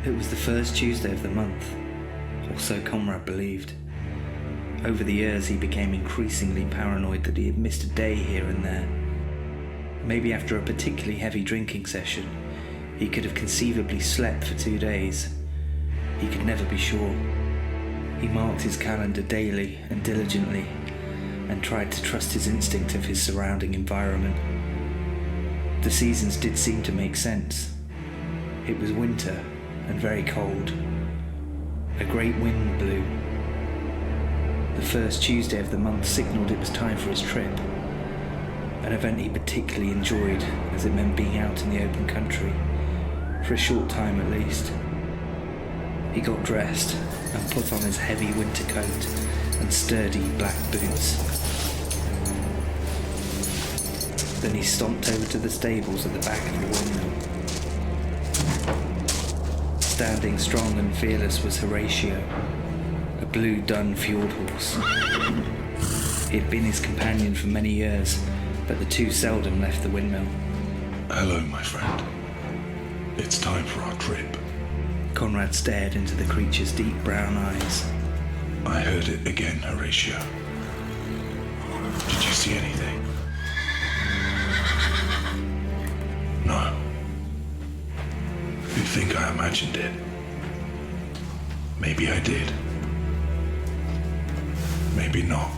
It was the first Tuesday of the month, or so Conrad believed. Over the years he became increasingly paranoid that he had missed a day here and there. Maybe after a particularly heavy drinking session, he could have conceivably slept for 2 days. He could never be sure. He marked his calendar daily and diligently, and tried to trust his instinct of his surrounding environment. The seasons did seem to make sense. It was winter and very cold. A great wind blew. The first Tuesday of the month signalled it was time for his trip, an event he particularly enjoyed as it meant being out in the open country, for a short time at least. He got dressed and put on his heavy winter coat and sturdy black boots. Then he stomped over to the stables at the back of the windmill. Standing strong and fearless was Horatio, a blue dun fjord horse. He had been his companion for many years, but the two seldom left the windmill. Hello, my friend. It's time for our trip. Conrad stared into the creature's deep brown eyes. I heard it again, Horatio. Did you see anything? No. You think I imagined it? Maybe I did. Maybe not.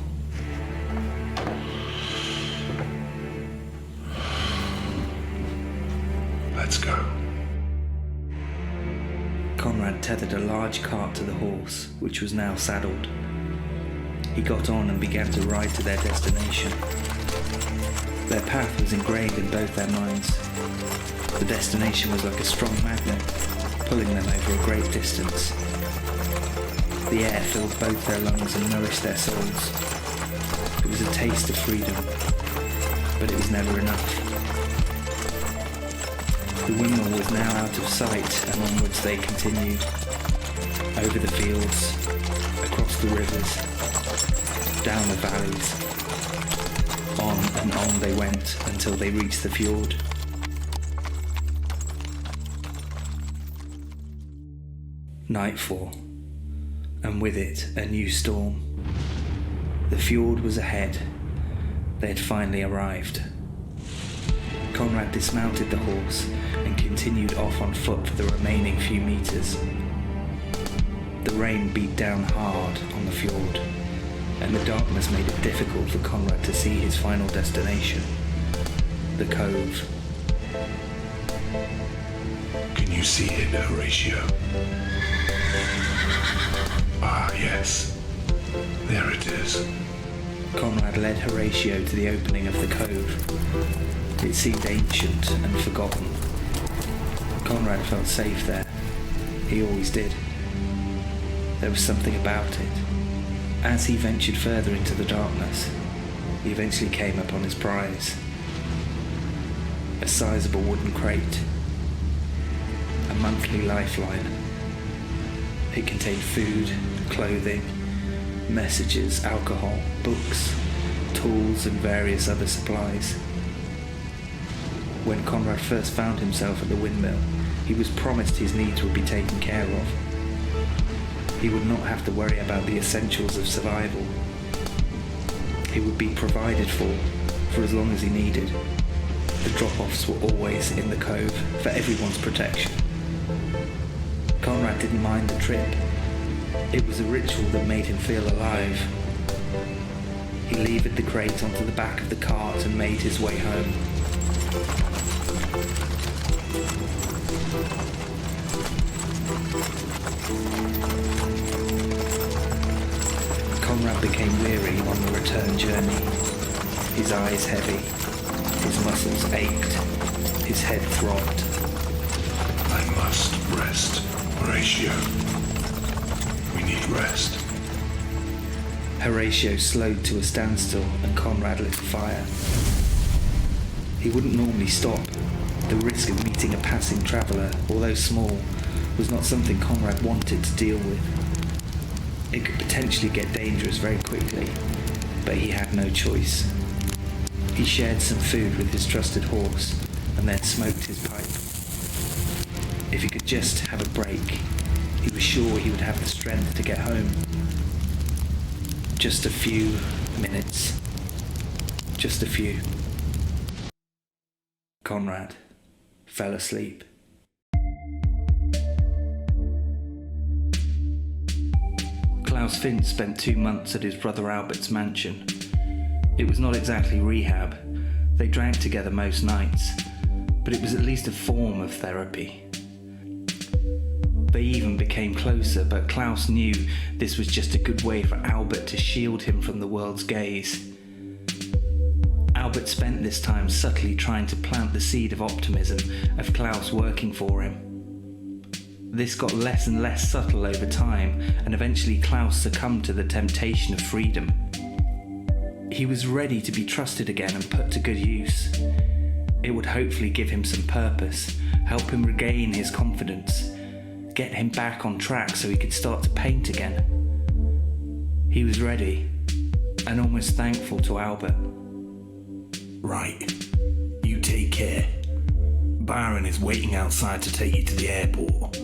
Let's go. Conrad tethered a large cart to the horse, which was now saddled. He got on and began to ride to their destination. Their path was ingrained in both their minds. The destination was like a strong magnet, pulling them over a great distance. The air filled both their lungs and nourished their souls. It was a taste of freedom, but it was never enough. The windmill was now out of sight, and onwards they continued. Over the fields, across the rivers, down the valleys. On and on they went until they reached the fjord. Nightfall, and with it a new storm. The fjord was ahead. They had finally arrived. Conrad dismounted the horse and continued off on foot for the remaining few meters. The rain beat down hard on the fjord, and the darkness made it difficult for Conrad to see his final destination, the cove. Can you see it, Horatio? Ah, yes. There it is. Conrad led Horatio to the opening of the cove. It seemed ancient and forgotten. Conrad felt safe there. He always did. There was something about it. As he ventured further into the darkness, he eventually came upon his prize. A sizable wooden crate. A monthly lifeline. It contained food, clothing, messages, alcohol, books, tools and various other supplies. When Conrad first found himself at the windmill, he was promised his needs would be taken care of. He would not have to worry about the essentials of survival. He would be provided for as long as he needed. The drop-offs were always in the cove for everyone's protection. Conrad didn't mind the trip. It was a ritual that made him feel alive. He levered the crate onto the back of the cart and made his way home. Conrad became weary on the return journey. His eyes heavy, his muscles ached, his head throbbed. I must rest, Horatio. We need rest. Horatio slowed to a standstill and Conrad lit a fire. He wouldn't normally stop. The risk of meeting a passing traveller, although small, was not something Conrad wanted to deal with. It could potentially get dangerous very quickly, but he had no choice. He shared some food with his trusted horse and then smoked his pipe. If he could just have a break, he was sure he would have the strength to get home. Just a few minutes. Just a few. Conrad fell asleep. Klaus Finn spent 2 months at his brother Albert's mansion. It was not exactly rehab. They drank together most nights, but it was at least a form of therapy. They even became closer, but Klaus knew this was just a good way for Albert to shield him from the world's gaze. Albert spent this time subtly trying to plant the seed of optimism of Klaus working for him. This got less and less subtle over time, and eventually Klaus succumbed to the temptation of freedom. He was ready to be trusted again and put to good use. It would hopefully give him some purpose, help him regain his confidence, get him back on track so he could start to paint again. He was ready, and almost thankful to Albert. Right. You take care. Byron is waiting outside to take you to the airport.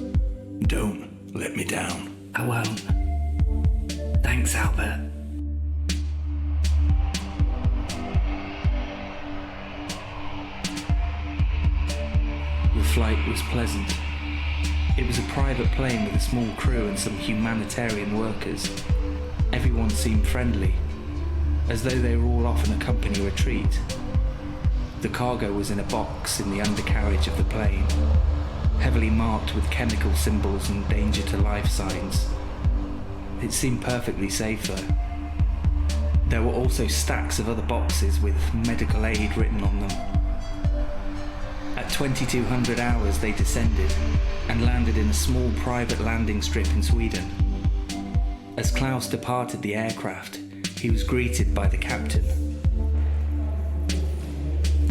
Don't let me down. I won't. Thanks, Albert. The flight was pleasant. It was a private plane with a small crew and some humanitarian workers. Everyone seemed friendly, as though they were all off on a company retreat. The cargo was in a box in the undercarriage of the plane, heavily marked with chemical symbols and danger to life signs. It seemed perfectly safe though. There were also stacks of other boxes with medical aid written on them. At 2200 hours they descended and landed in a small private landing strip in Sweden. As Klaus departed the aircraft, he was greeted by the captain.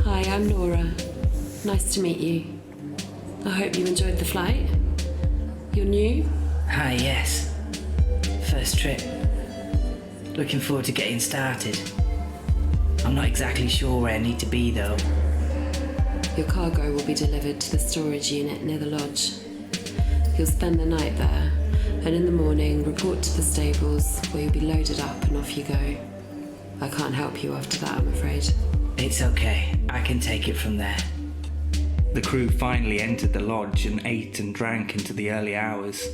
Hi, I'm Nora. Nice to meet you. I hope you enjoyed the flight. You're new? Hi, yes. First trip. Looking forward to getting started. I'm not exactly sure where I need to be though. Your cargo will be delivered to the storage unit near the lodge. You'll spend the night there, and in the morning report to the stables where you'll be loaded up and off you go. I can't help you after that, I'm afraid. It's okay. I can take it from there. The crew finally entered the lodge and ate and drank into the early hours.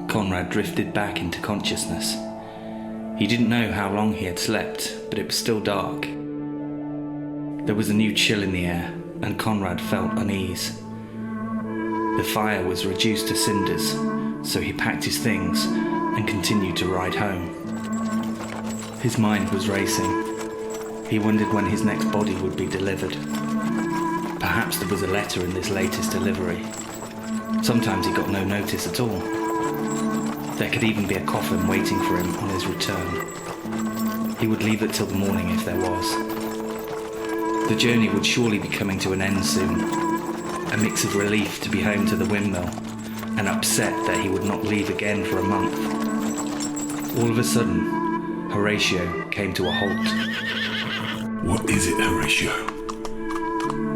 Conrad drifted back into consciousness. He didn't know how long he had slept, but it was still dark. There was a new chill in the air, and Conrad felt unease. The fire was reduced to cinders, so he packed his things and continued to ride home. His mind was racing. He wondered when his next body would be delivered. Perhaps there was a letter in this latest delivery. Sometimes he got no notice at all. There could even be a coffin waiting for him on his return. He would leave it till the morning if there was. The journey would surely be coming to an end soon. A mix of relief to be home to the windmill and upset that he would not leave again for a month. All of a sudden, Horatio came to a halt. What is it, Horatio?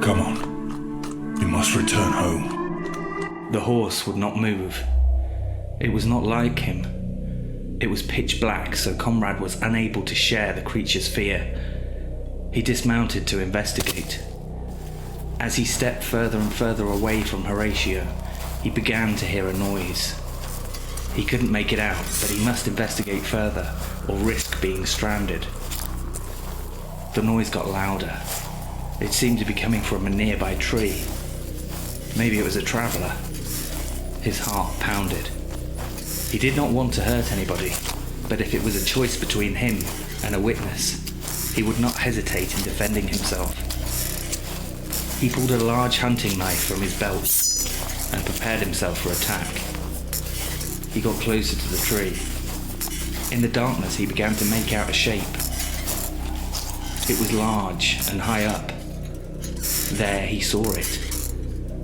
Come on. You must return home. The horse would not move. It was not like him. It was pitch black, so Conrad was unable to share the creature's fear. He dismounted to investigate. As he stepped further and further away from Horatio, he began to hear a noise. He couldn't make it out, but he must investigate further or risk being stranded. The noise got louder. It seemed to be coming from a nearby tree. Maybe it was a traveller. His heart pounded. He did not want to hurt anybody, but if it was a choice between him and a witness, he would not hesitate in defending himself. He pulled a large hunting knife from his belt and prepared himself for attack. He got closer to the tree. In the darkness, he began to make out a shape. It was large and high up. There he saw it.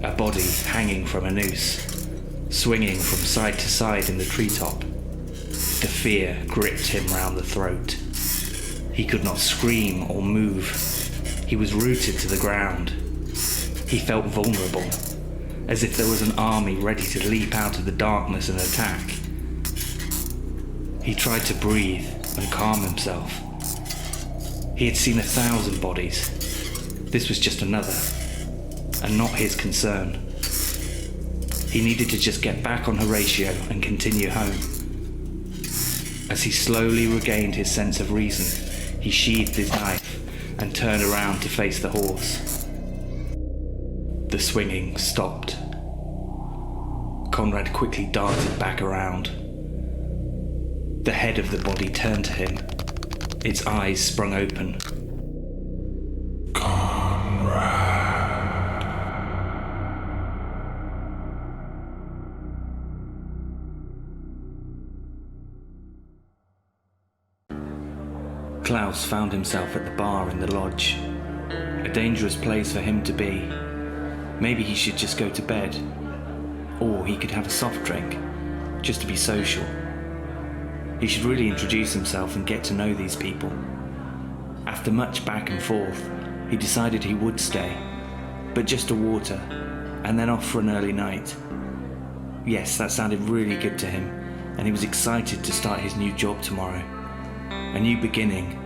A body hanging from a noose, swinging from side to side in the treetop. The fear gripped him round the throat. He could not scream or move. He was rooted to the ground. He felt vulnerable, as if there was an army ready to leap out of the darkness and attack. He tried to breathe and calm himself. He had seen 1,000 bodies. This was just another, and not his concern. He needed to just get back on Horatio and continue home. As he slowly regained his sense of reason, he sheathed his knife and turned around to face the horse. The swinging stopped. Conrad quickly darted back around. The head of the body turned to him. Its eyes sprung open. Klaus found himself at the bar in the lodge. A dangerous place for him to be. Maybe he should just go to bed. Or he could have a soft drink, just to be social. He should really introduce himself and get to know these people. After much back and forth, he decided he would stay, but just a water, and then off for an early night. Yes, that sounded really good to him, and he was excited to start his new job tomorrow. A new beginning,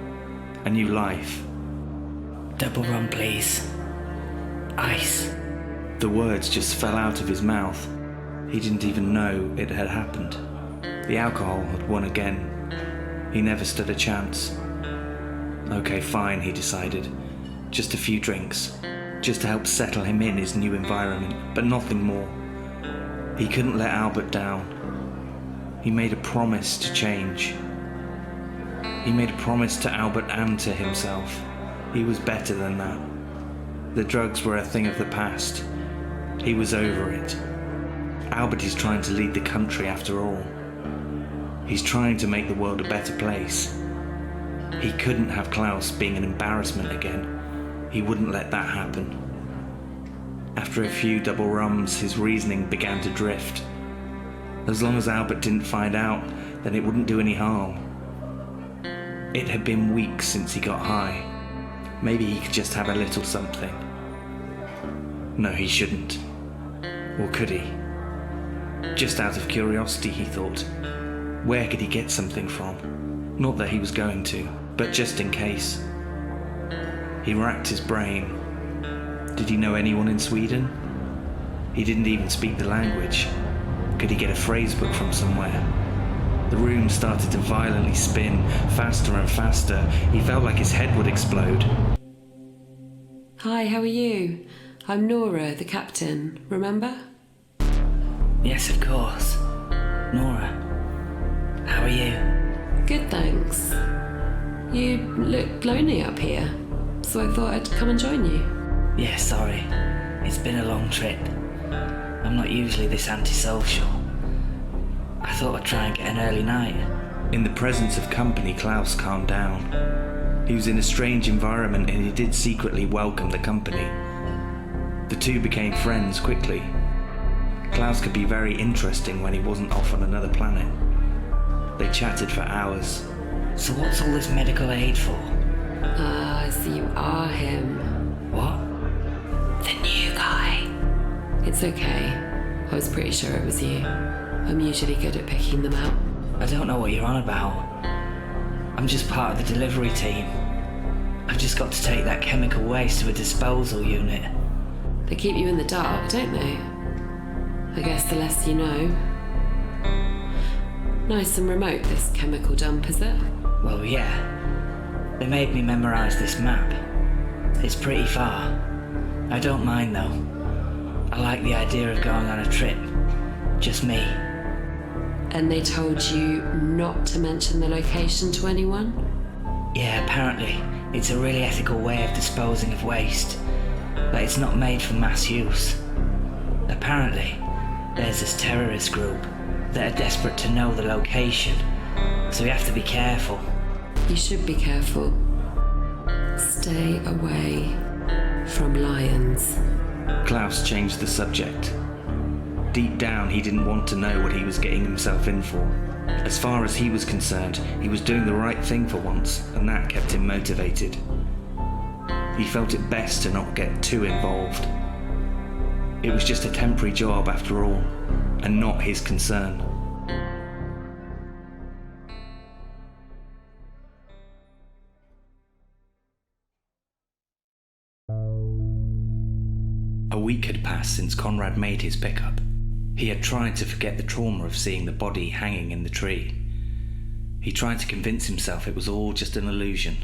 a new life. Double rum, please. Ice. The words just fell out of his mouth. He didn't even know it had happened. The alcohol had won again. He never stood a chance. Okay, fine, he decided. Just a few drinks, just to help settle him in his new environment, but nothing more. He couldn't let Albert down. He made a promise to change. He made a promise to Albert and to himself. He was better than that. The drugs were a thing of the past. He was over it. Albert is trying to lead the country after all. He's trying to make the world a better place. He couldn't have Klaus being an embarrassment again. He wouldn't let that happen. After a few double rums, his reasoning began to drift. As long as Albert didn't find out, then it wouldn't do any harm. It had been weeks since he got high. Maybe he could just have a little something. No, he shouldn't. Or could he? Just out of curiosity, he thought. Where could he get something from? Not that he was going to, but just in case. He racked his brain. Did he know anyone in Sweden? He didn't even speak the language. Could he get a phrase book from somewhere? The room started to violently spin, faster and faster. He felt like his head would explode. Hi, how are you? I'm Nora, the captain, remember? Yes, of course. Nora, how are you? Good, thanks. You look lonely up here, so I thought I'd come and join you. Yeah, sorry. It's been a long trip. I'm not usually this antisocial. I thought I'd try and get an early night. In the presence of company, Klaus calmed down. He was in a strange environment and he did secretly welcome the company. The two became friends quickly. Klaus could be very interesting when he wasn't off on another planet. They chatted for hours. So what's all this medical aid for? Ah, so you are him. What? The new guy. It's okay. I was pretty sure it was you. I'm usually good at picking them out. I don't know what you're on about. I'm just part of the delivery team. I've just got to take that chemical waste to a disposal unit. They keep you in the dark, don't they? I guess the less you know. Nice and remote, this chemical dump, is it? Well, yeah. They made me memorize this map. It's pretty far. I don't mind, though. I like the idea of going on a trip. Just me. And they told you not to mention the location to anyone? Yeah, apparently. It's a really ethical way of disposing of waste. But it's not made for mass use. Apparently, there's this terrorist group that are desperate to know the location. So you have to be careful. You should be careful. Stay away from lions. Klaus changed the subject. Deep down, he didn't want to know what he was getting himself in for. As far as he was concerned, he was doing the right thing for once, and that kept him motivated. He felt it best to not get too involved. It was just a temporary job after all, and not his concern. A week had passed since Conrad made his pickup. He had tried to forget the trauma of seeing the body hanging in the tree. He tried to convince himself it was all just an illusion,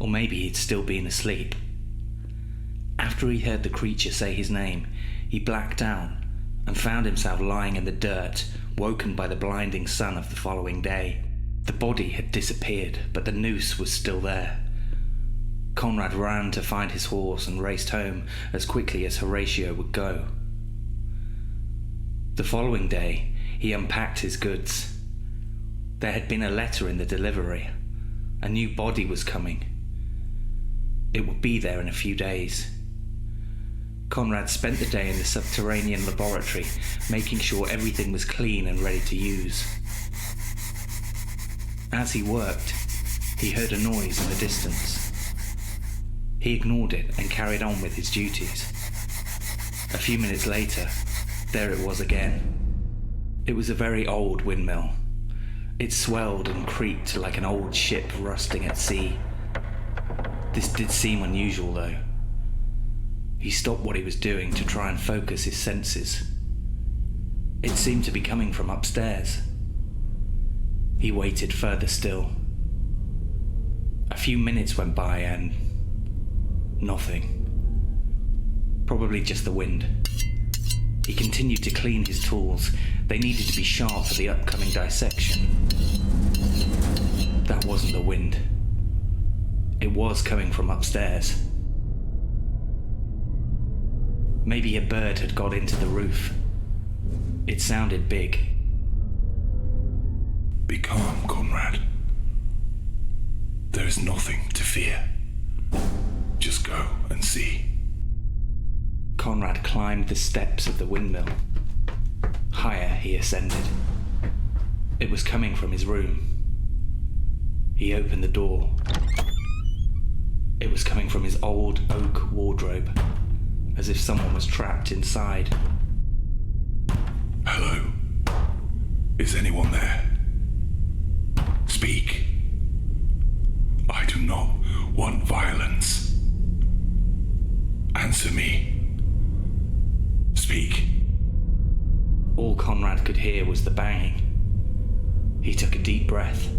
or maybe he'd still been asleep. After he heard the creature say his name, he blacked out and found himself lying in the dirt, woken by the blinding sun of the following day. The body had disappeared, but the noose was still there. Conrad ran to find his horse and raced home as quickly as Horatio would go. The following day, he unpacked his goods. There had been a letter in the delivery. A new body was coming. It would be there in a few days. Conrad spent the day in the subterranean laboratory, making sure everything was clean and ready to use. As he worked, he heard a noise in the distance. He ignored it and carried on with his duties. A few minutes later, there it was again. It was a very old windmill. It swelled and creaked like an old ship rusting at sea. This did seem unusual, though. He stopped what he was doing to try and focus his senses. It seemed to be coming from upstairs. He waited further still. A few minutes went by and nothing. Probably just the wind. He continued to clean his tools. They needed to be sharp for the upcoming dissection. That wasn't the wind. It was coming from upstairs. Maybe a bird had got into the roof. It sounded big. Be calm, Conrad. There is nothing to fear. Just go and see. Conrad climbed the steps of the windmill. Higher he ascended. It was coming from his room. He opened the door. It was coming from his old oak wardrobe, as if someone was trapped inside. Hello? Is anyone there? Speak. I do not want violence. Answer me. Speak. All Conrad could hear was the banging. He took a deep breath.